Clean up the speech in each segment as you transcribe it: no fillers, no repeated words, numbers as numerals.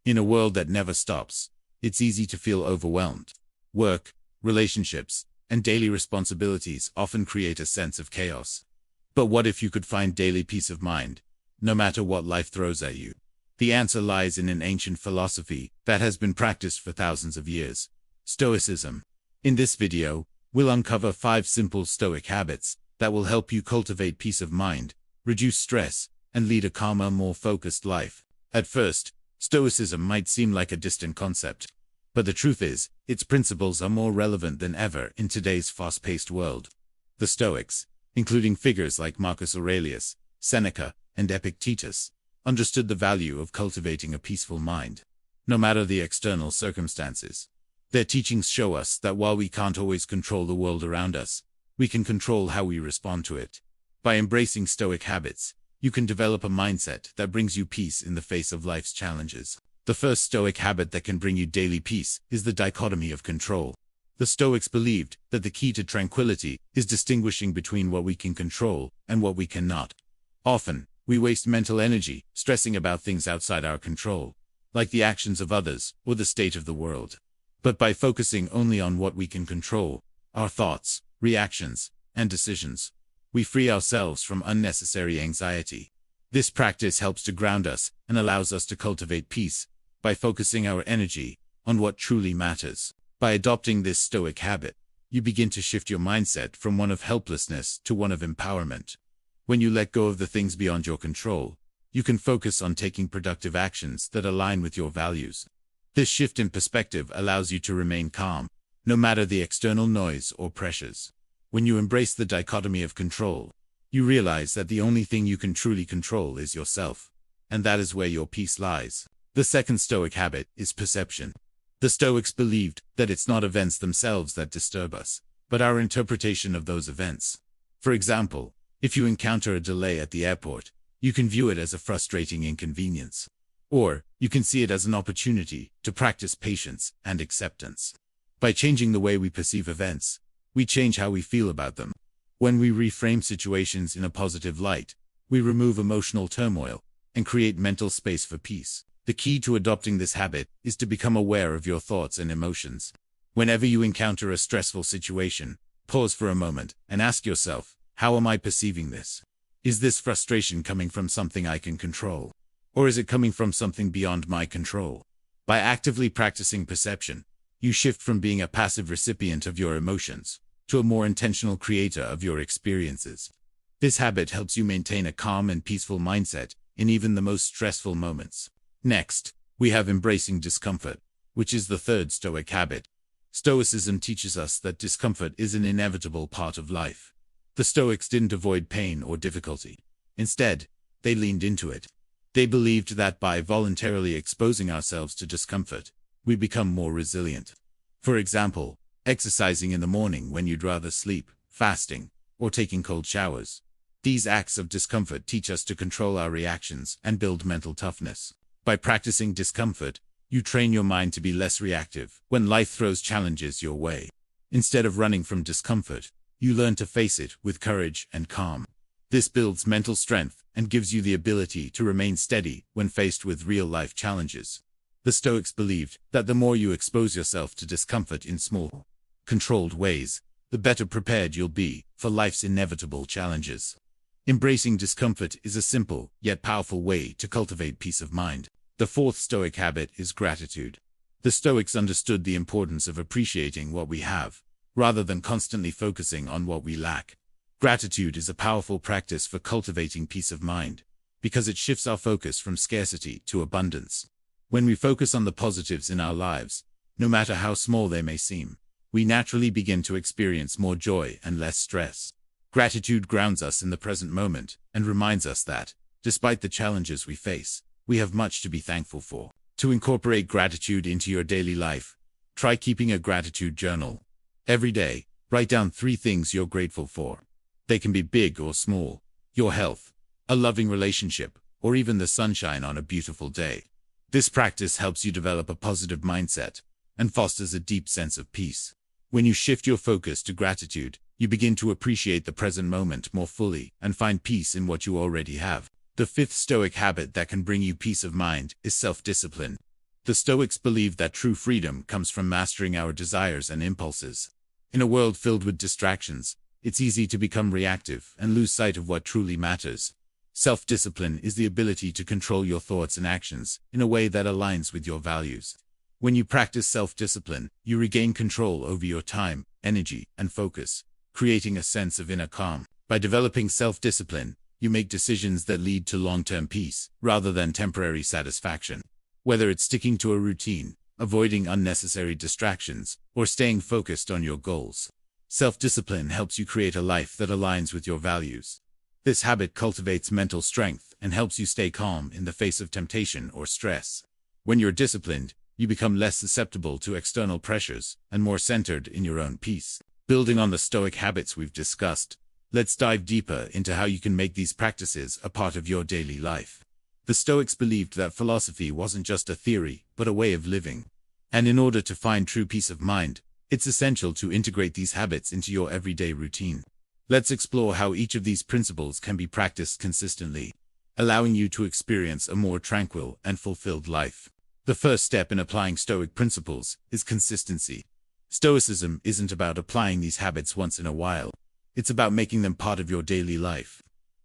In a world that never stops, it's easy to feel overwhelmed. Work, relationships, and daily responsibilities often create a sense of chaos. But what if you could find daily peace of mind, no matter what life throws at you? The answer lies in an ancient philosophy that has been practiced for thousands of years: Stoicism. In this video, we'll uncover 5 simple Stoic habits that will help you cultivate peace of mind, reduce stress, and lead a calmer, more focused life. At first, Stoicism might seem like a distant concept, but the truth is, its principles are more relevant than ever in today's fast-paced world. The Stoics, including figures like Marcus Aurelius, Seneca, and Epictetus, understood the value of cultivating a peaceful mind, no matter the external circumstances. Their teachings show us that while we can't always control the world around us, we can control how we respond to it. By embracing Stoic habits, you can develop a mindset that brings you peace in the face of life's challenges. The first Stoic habit that can bring you daily peace is the dichotomy of control. The Stoics believed that the key to tranquility is distinguishing between what we can control and what we cannot. Often, we waste mental energy stressing about things outside our control, like the actions of others or the state of the world. But by focusing only on what we can control, our thoughts, reactions, and decisions, we free ourselves from unnecessary anxiety. This practice helps to ground us and allows us to cultivate peace by focusing our energy on what truly matters. By adopting this Stoic habit, you begin to shift your mindset from one of helplessness to one of empowerment. When you let go of the things beyond your control, you can focus on taking productive actions that align with your values. This shift in perspective allows you to remain calm, no matter the external noise or pressures. When you embrace the dichotomy of control, you realize that the only thing you can truly control is yourself, and that is where your peace lies. The second Stoic habit is perception. The Stoics believed that it's not events themselves that disturb us, but our interpretation of those events. For example, if you encounter a delay at the airport, you can view it as a frustrating inconvenience. Or, you can see it as an opportunity to practice patience and acceptance. By changing the way we perceive events, we change how we feel about them. When we reframe situations in a positive light, we remove emotional turmoil and create mental space for peace. The key to adopting this habit is to become aware of your thoughts and emotions. Whenever you encounter a stressful situation, pause for a moment and ask yourself, how am I perceiving this? Is this frustration coming from something I can control? Or is it coming from something beyond my control? By actively practicing perception, you shift from being a passive recipient of your emotions to a more intentional creator of your experiences. This habit helps you maintain a calm and peaceful mindset in even the most stressful moments. Next, we have embracing discomfort, which is the third Stoic habit. Stoicism teaches us that discomfort is an inevitable part of life. The Stoics didn't avoid pain or difficulty. Instead, they leaned into it. They believed that by voluntarily exposing ourselves to discomfort, we become more resilient. For example, exercising in the morning when you'd rather sleep, fasting, or taking cold showers. These acts of discomfort teach us to control our reactions and build mental toughness. By practicing discomfort, you train your mind to be less reactive when life throws challenges your way. Instead of running from discomfort, you learn to face it with courage and calm. This builds mental strength and gives you the ability to remain steady when faced with real-life challenges. The Stoics believed that the more you expose yourself to discomfort in small, controlled ways, the better prepared you'll be for life's inevitable challenges. Embracing discomfort is a simple yet powerful way to cultivate peace of mind. The fourth Stoic habit is gratitude. The Stoics understood the importance of appreciating what we have, rather than constantly focusing on what we lack. Gratitude is a powerful practice for cultivating peace of mind, because it shifts our focus from scarcity to abundance. When we focus on the positives in our lives, no matter how small they may seem, we naturally begin to experience more joy and less stress. Gratitude grounds us in the present moment and reminds us that, despite the challenges we face, we have much to be thankful for. To incorporate gratitude into your daily life, try keeping a gratitude journal. Every day, write down 3 things you're grateful for. They can be big or small: your health, a loving relationship, or even the sunshine on a beautiful day. This practice helps you develop a positive mindset and fosters a deep sense of peace. When you shift your focus to gratitude, you begin to appreciate the present moment more fully and find peace in what you already have. The fifth Stoic habit that can bring you peace of mind is self-discipline. The Stoics believed that true freedom comes from mastering our desires and impulses. In a world filled with distractions, it's easy to become reactive and lose sight of what truly matters. Self-discipline is the ability to control your thoughts and actions in a way that aligns with your values. When you practice self-discipline, you regain control over your time, energy, and focus, creating a sense of inner calm. By developing self-discipline, you make decisions that lead to long-term peace, rather than temporary satisfaction. Whether it's sticking to a routine, avoiding unnecessary distractions, or staying focused on your goals, self-discipline helps you create a life that aligns with your values. This habit cultivates mental strength and helps you stay calm in the face of temptation or stress. When you're disciplined, you become less susceptible to external pressures and more centered in your own peace. Building on the Stoic habits we've discussed, let's dive deeper into how you can make these practices a part of your daily life. The Stoics believed that philosophy wasn't just a theory, but a way of living. And in order to find true peace of mind, it's essential to integrate these habits into your everyday routine. Let's explore how each of these principles can be practiced consistently, allowing you to experience a more tranquil and fulfilled life. The first step in applying Stoic principles is consistency. Stoicism isn't about applying these habits once in a while. It's about making them part of your daily life.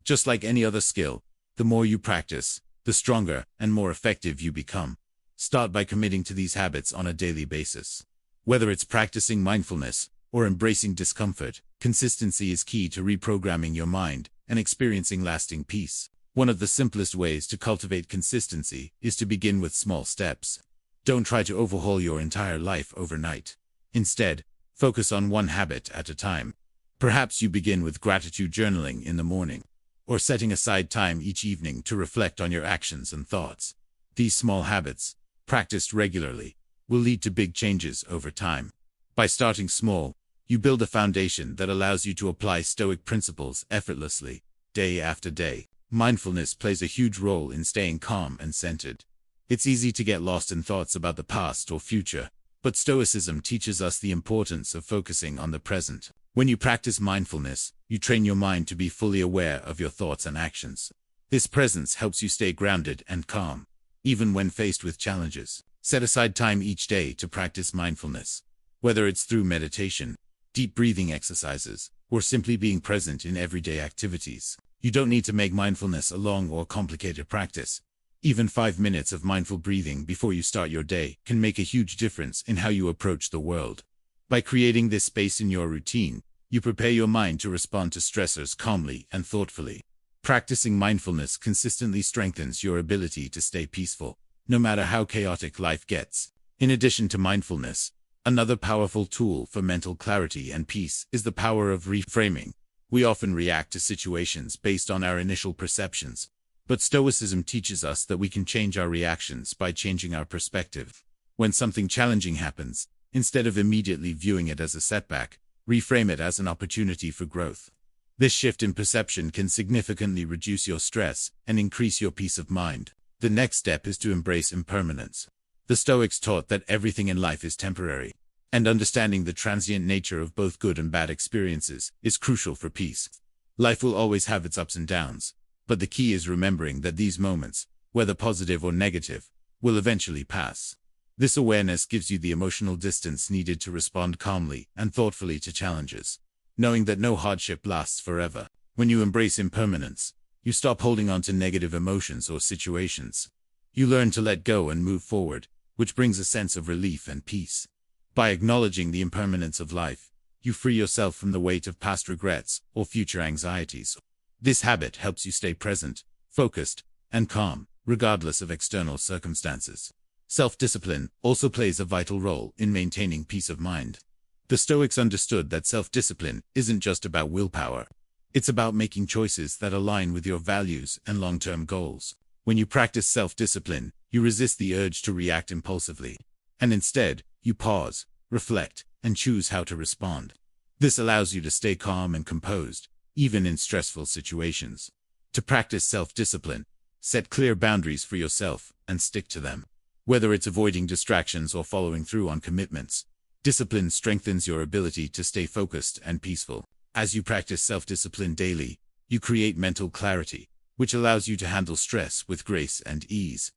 Just like any other skill, the more you practice, the stronger and more effective you become. Start by committing to these habits on a daily basis. Whether it's practicing mindfulness or embracing discomfort, consistency is key to reprogramming your mind and experiencing lasting peace. One of the simplest ways to cultivate consistency is to begin with small steps. Don't try to overhaul your entire life overnight. Instead, focus on one habit at a time. Perhaps you begin with gratitude journaling in the morning, or setting aside time each evening to reflect on your actions and thoughts. These small habits, practiced regularly, will lead to big changes over time. By starting small, you build a foundation that allows you to apply Stoic principles effortlessly, day after day. Mindfulness plays a huge role in staying calm and centered. It's easy to get lost in thoughts about the past or future, but Stoicism teaches us the importance of focusing on the present. When you practice mindfulness, you train your mind to be fully aware of your thoughts and actions. This presence helps you stay grounded and calm, even when faced with challenges. Set aside time each day to practice mindfulness. Whether it's through meditation, deep breathing exercises, or simply being present in everyday activities. You don't need to make mindfulness a long or complicated practice. Even 5 minutes of mindful breathing before you start your day can make a huge difference in how you approach the world. By creating this space in your routine, you prepare your mind to respond to stressors calmly and thoughtfully. Practicing mindfulness consistently strengthens your ability to stay peaceful, no matter how chaotic life gets. In addition to mindfulness, another powerful tool for mental clarity and peace is the power of reframing. We often react to situations based on our initial perceptions, but Stoicism teaches us that we can change our reactions by changing our perspective. When something challenging happens, instead of immediately viewing it as a setback, reframe it as an opportunity for growth. This shift in perception can significantly reduce your stress and increase your peace of mind. The next step is to embrace impermanence. The Stoics taught that everything in life is temporary, and understanding the transient nature of both good and bad experiences is crucial for peace. Life will always have its ups and downs, but the key is remembering that these moments, whether positive or negative, will eventually pass. This awareness gives you the emotional distance needed to respond calmly and thoughtfully to challenges, knowing that no hardship lasts forever. When you embrace impermanence, you stop holding on to negative emotions or situations. You learn to let go and move forward, which brings a sense of relief and peace. By acknowledging the impermanence of life, you free yourself from the weight of past regrets or future anxieties. This habit helps you stay present, focused, and calm, regardless of external circumstances. Self-discipline also plays a vital role in maintaining peace of mind. The Stoics understood that self-discipline isn't just about willpower. It's about making choices that align with your values and long-term goals. When you practice self-discipline, you resist the urge to react impulsively, and instead, you pause, reflect, and choose how to respond. This allows you to stay calm and composed, even in stressful situations. To practice self-discipline, set clear boundaries for yourself and stick to them. Whether it's avoiding distractions or following through on commitments, discipline strengthens your ability to stay focused and peaceful. As you practice self-discipline daily, you create mental clarity, which allows you to handle stress with grace and ease.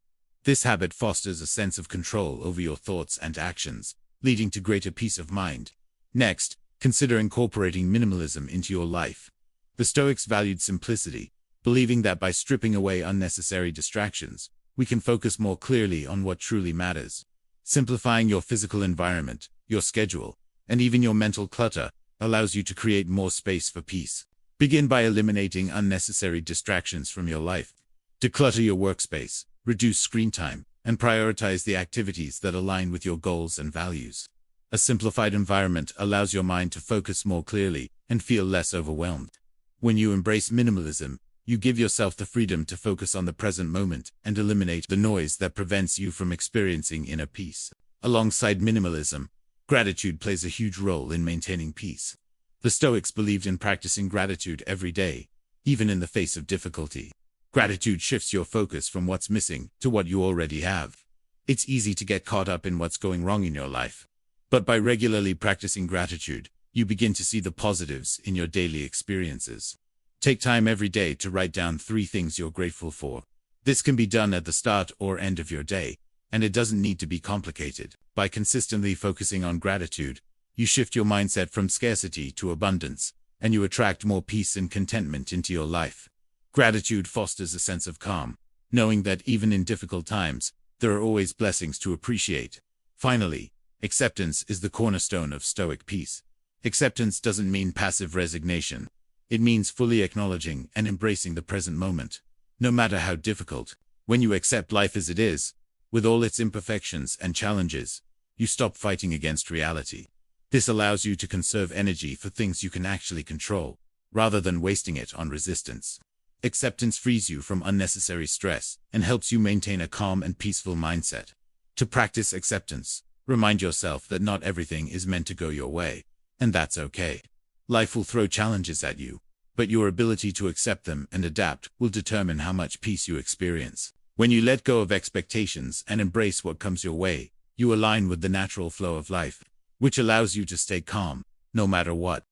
This habit fosters a sense of control over your thoughts and actions, leading to greater peace of mind. Next, consider incorporating minimalism into your life. The Stoics valued simplicity, believing that by stripping away unnecessary distractions, we can focus more clearly on what truly matters. Simplifying your physical environment, your schedule, and even your mental clutter allows you to create more space for peace. Begin by eliminating unnecessary distractions from your life. Declutter your workspace, reduce screen time, and prioritize the activities that align with your goals and values. A simplified environment allows your mind to focus more clearly and feel less overwhelmed. When you embrace minimalism, you give yourself the freedom to focus on the present moment and eliminate the noise that prevents you from experiencing inner peace. Alongside minimalism, gratitude plays a huge role in maintaining peace. The Stoics believed in practicing gratitude every day, even in the face of difficulty. Gratitude shifts your focus from what's missing to what you already have. It's easy to get caught up in what's going wrong in your life. But by regularly practicing gratitude, you begin to see the positives in your daily experiences. Take time every day to write down 3 things you're grateful for. This can be done at the start or end of your day, and it doesn't need to be complicated. By consistently focusing on gratitude, you shift your mindset from scarcity to abundance, and you attract more peace and contentment into your life. Gratitude fosters a sense of calm, knowing that even in difficult times, there are always blessings to appreciate. Finally, acceptance is the cornerstone of Stoic peace. Acceptance doesn't mean passive resignation. It means fully acknowledging and embracing the present moment. No matter how difficult, when you accept life as it is, with all its imperfections and challenges, you stop fighting against reality. This allows you to conserve energy for things you can actually control, rather than wasting it on resistance. Acceptance frees you from unnecessary stress and helps you maintain a calm and peaceful mindset. To practice acceptance, remind yourself that not everything is meant to go your way, and that's okay. Life will throw challenges at you, but your ability to accept them and adapt will determine how much peace you experience. When you let go of expectations and embrace what comes your way, you align with the natural flow of life, which allows you to stay calm, no matter what.